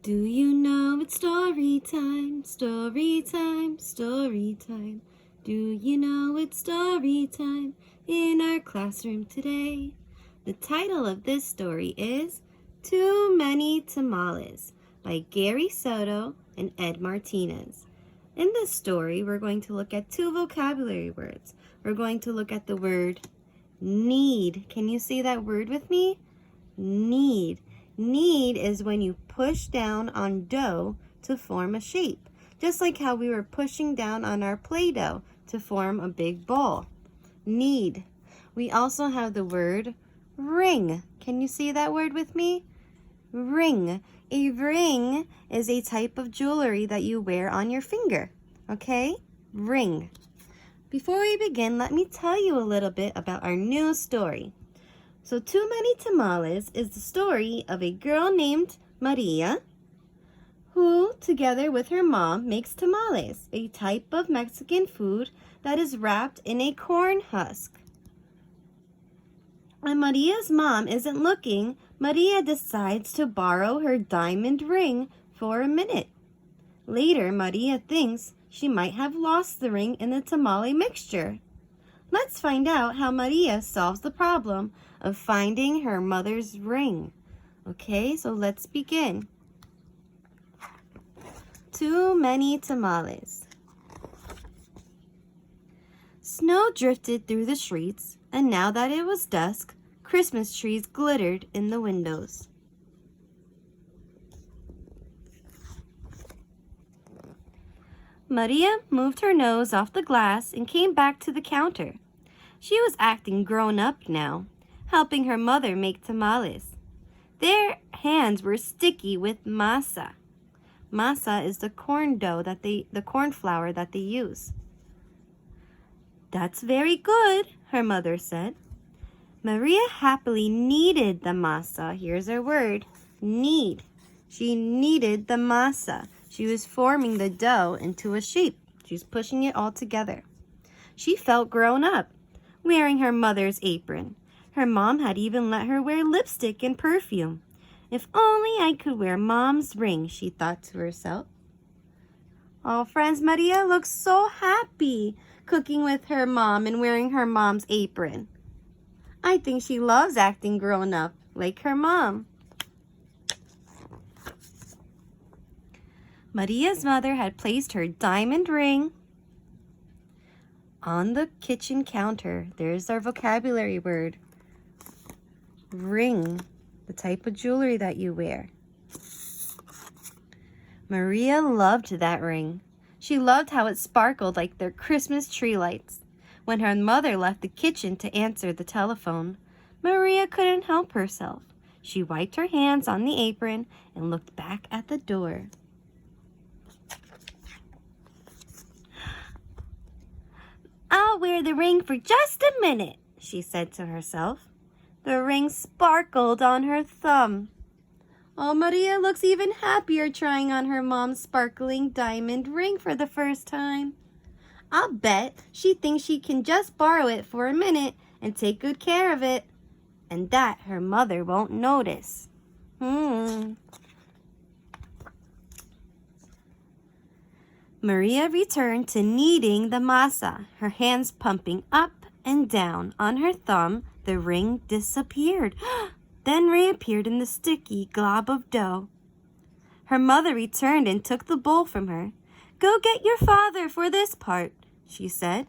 Do you know it's story time, story time, story time? Do you know it's story time in our classroom today? The title of this story is Too Many Tamales by Gary Soto and Ed Martinez. In this story, we're going to look at two vocabulary words. We're going to look at the word need. Can you say that word with me? Need. Knead is when you push down on dough to form a shape, just like how we were pushing down on our Play-Doh to form a big ball. Knead. We also have the word ring. Can you say that word with me? Ring. A ring is a type of jewelry that you wear on your finger. Okay? Ring. Before we begin, let me tell you a little bit about our new story. So Too Many Tamales is the story of a girl named Maria who, together with her mom, makes tamales, a type of Mexican food that is wrapped in a corn husk. When Maria's mom isn't looking, Maria decides to borrow her diamond ring for a minute. Later, Maria thinks she might have lost the ring in the tamale mixture. Let's find out how Maria solves the problem of finding her mother's ring. Okay, so let's begin. Too many tamales. Snow drifted through the streets, and now that it was dusk, Christmas trees glittered in the windows. Maria moved her nose off the glass and came back to the counter. She was acting grown up now, helping her mother make tamales. Their hands were sticky with masa. Masa is the corn dough the corn flour that they use. That's very good, her mother said. Maria happily kneaded the masa. Here's our word, knead. She kneaded the masa. She was forming the dough into a shape. She was pushing it all together. She felt grown up, wearing her mother's apron. Her mom had even let her wear lipstick and perfume. If only I could wear Mom's ring, she thought to herself. Oh, friends, Maria looks so happy cooking with her mom and wearing her mom's apron. I think she loves acting grown up like her mom. Maria's mother had placed her diamond ring on the kitchen counter. There's our vocabulary word. Ring, the type of jewelry that you wear. Maria loved that ring. She loved how it sparkled like their Christmas tree lights. When her mother left the kitchen to answer the telephone, Maria couldn't help herself. She wiped her hands on the apron and looked back at the door. I'll wear the ring for just a minute, she said to herself. The ring sparkled on her thumb. Oh, Maria looks even happier trying on her mom's sparkling diamond ring for the first time. I'll bet she thinks she can just borrow it for a minute and take good care of it, and that her mother won't notice. Maria returned to kneading the masa, her hands pumping up and down. On her thumb, the ring disappeared, then reappeared in the sticky glob of dough. Her mother returned and took the bowl from her. Go get your father for this part, she said.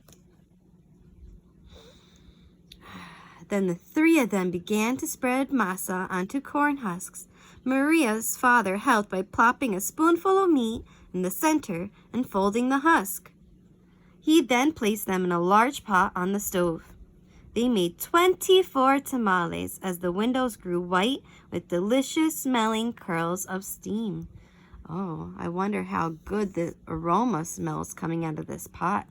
Then the three of them began to spread masa onto corn husks. Maria's father helped by plopping a spoonful of meat in the center and folding the husk. He then placed them in a large pot on the stove. They made 24 tamales as the windows grew white with delicious smelling curls of steam. Oh, I wonder how good the aroma smells coming out of this pot.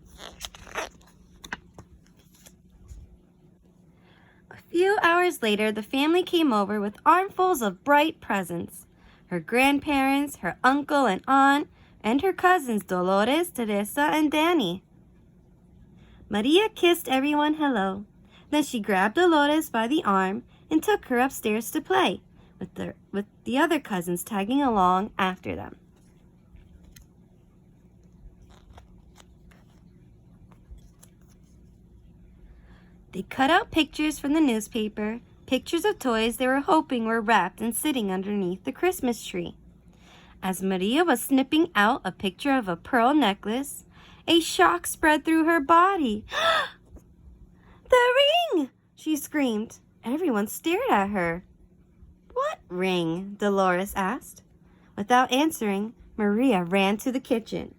A few hours later, the family came over with armfuls of bright presents. Her grandparents, her uncle and aunt, and her cousins Dolores, Teresa, and Danny. Maria kissed everyone hello. Then she grabbed Dolores by the arm and took her upstairs to play. with the other cousins tagging along after them. They cut out pictures from the newspaper, pictures of toys they were hoping were wrapped and sitting underneath the Christmas tree. As Maria was snipping out a picture of a pearl necklace, a shock spread through her body. "The ring!" she screamed. Everyone stared at her. "What ring?" Dolores asked. Without answering, Maria ran to the kitchen.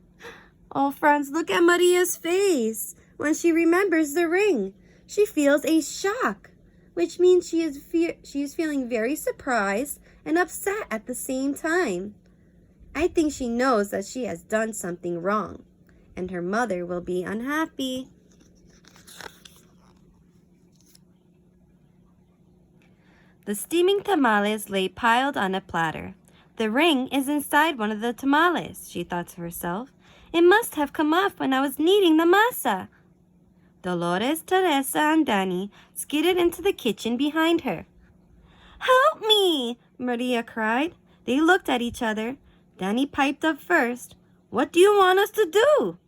Oh, friends, look at Maria's face. When she remembers the ring, she feels a shock, which means she is feeling very surprised and upset at the same time. I think she knows that she has done something wrong, and her mother will be unhappy. The steaming tamales lay piled on a platter. The ring is inside one of the tamales, she thought to herself. It must have come off when I was kneading the masa. Dolores, Teresa, and Danny skidded into the kitchen behind her. "Help me!" Maria cried. They looked at each other. Danny piped up first. "What do you want us to do?"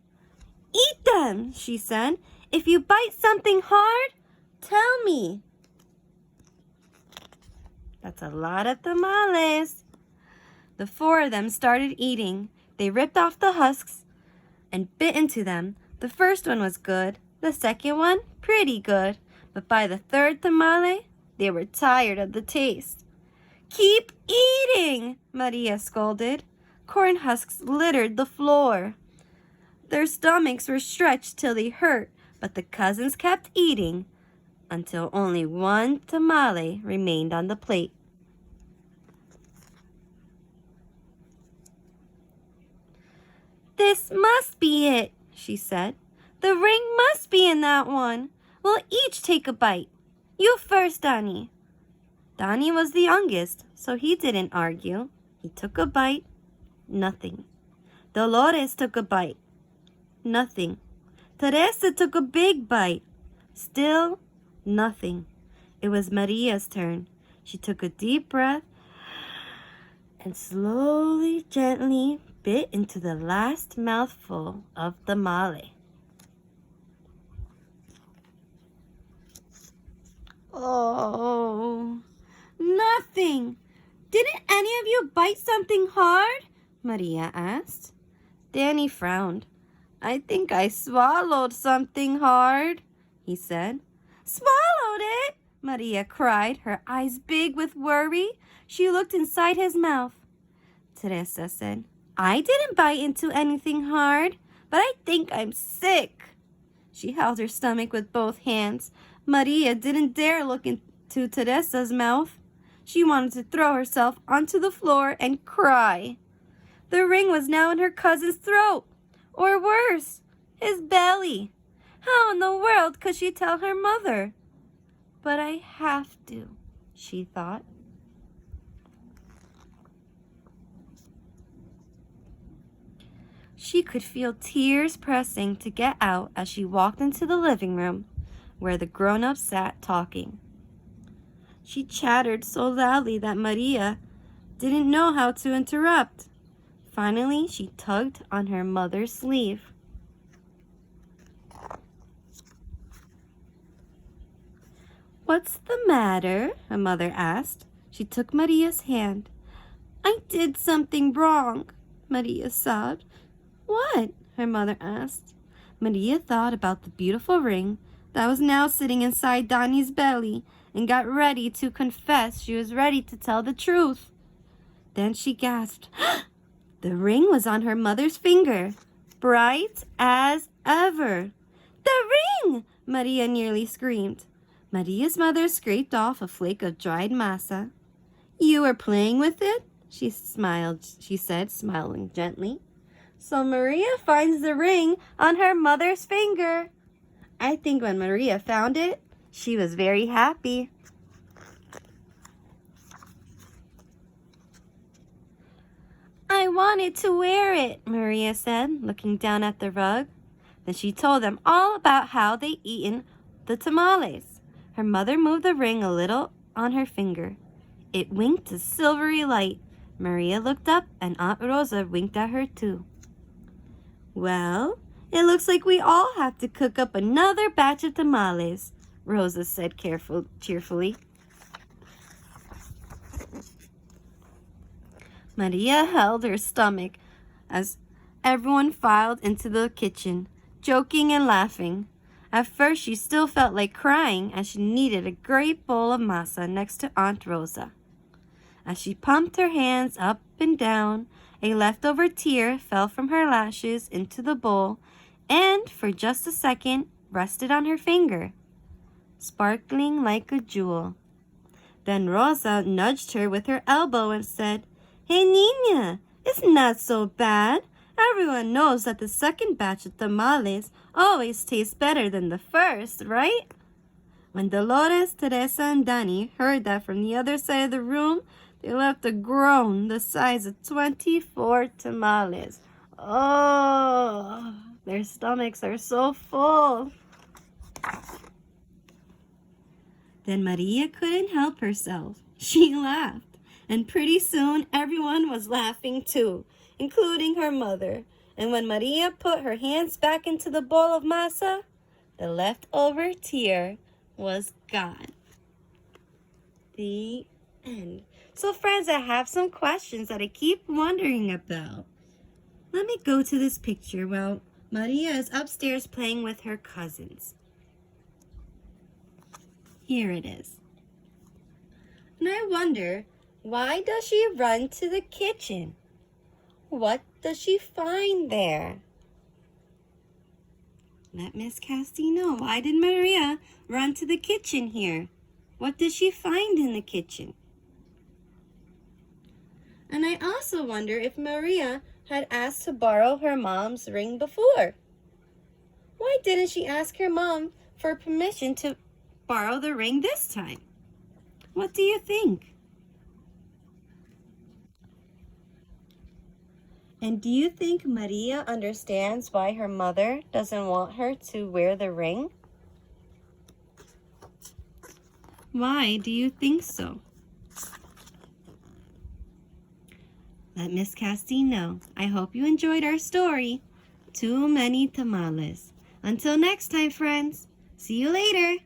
"Eat them," she said. "If you bite something hard, tell me." That's a lot of tamales. The four of them started eating. They ripped off the husks and bit into them. The first one was good. The second one, pretty good. But by the third tamale, they were tired of the taste. "Keep eating," Maria scolded. Corn husks littered the floor. Their stomachs were stretched till they hurt, but the cousins kept eating until only one tamale remained on the plate. "This must be it," she said. "The ring must be in that one. We'll each take a bite. You first, Danny." Danny was the youngest, so he didn't argue. He took a bite. Nothing. Dolores took a bite. Nothing. Teresa took a big bite. Still nothing. It was Maria's turn. She took a deep breath and slowly, gently bit into the last mouthful of the tamale. "Oh, nothing. Didn't any of you bite something hard?" Maria asked. Danny frowned. "I think I swallowed something hard," he said. "Swallowed it?" Maria cried, her eyes big with worry. She looked inside his mouth. Teresa said, "I didn't bite into anything hard, but I think I'm sick." She held her stomach with both hands. Maria didn't dare look into Teresa's mouth. She wanted to throw herself onto the floor and cry. The ring was now in her cousin's throat, or worse, his belly. How in the world could she tell her mother? "But I have to," she thought. She could feel tears pressing to get out as she walked into the living room where the grown-ups sat talking. She chattered so loudly that Maria didn't know how to interrupt. Finally, she tugged on her mother's sleeve. "What's the matter?" her mother asked. She took Maria's hand. "I did something wrong," Maria sobbed. "What?" her mother asked. Maria thought about the beautiful ring that was now sitting inside Danny's belly and got ready to confess. She was ready to tell the truth. Then she gasped. The ring was on her mother's finger, bright as ever. "The ring!" Maria nearly screamed. Maria's mother scraped off a flake of dried masa. "You were playing with it?" She said, smiling gently. So Maria finds the ring on her mother's finger. I think when Maria found it, she was very happy. "I wanted to wear it," Maria said, looking down at the rug. Then she told them all about how they'd eaten the tamales. Her mother moved the ring a little on her finger. It winked a silvery light. Maria looked up and Aunt Rosa winked at her too. Well, it looks like we all have to cook up another batch of tamales, Rosa said cheerfully. Maria held her stomach as everyone filed into the kitchen, joking and laughing. At first, she still felt like crying as she kneaded a great bowl of masa next to Aunt Rosa. As she pumped her hands up and down, a leftover tear fell from her lashes into the bowl and, for just a second, rested on her finger, sparkling like a jewel. Then Rosa nudged her with her elbow and said, "Hey, Niña, it's not so bad. Everyone knows that the second batch of tamales always tastes better than the first, right?" When Dolores, Teresa, and Danny heard that from the other side of the room, they left a groan the size of 24 tamales. Oh, their stomachs are so full. Then Maria couldn't help herself. She laughed, and pretty soon everyone was laughing too, including her mother. And when Maria put her hands back into the bowl of masa, the leftover tear was gone. The end. So friends, I have some questions that I keep wondering about. Let me go to this picture while Maria is upstairs playing with her cousins. Here it is. And I wonder, why does she run to the kitchen? What does she find there? Let Miss Cassie know. Why did Maria run to the kitchen here? What did she find in the kitchen? And I also wonder if Maria had asked to borrow her mom's ring before. Why didn't she ask her mom for permission to borrow the ring this time? What do you think? And do you think Maria understands why her mother doesn't want her to wear the ring? Why do you think so? Let Miss Cassie know. I hope you enjoyed our story, Too Many Tamales. Until next time, friends. See you later.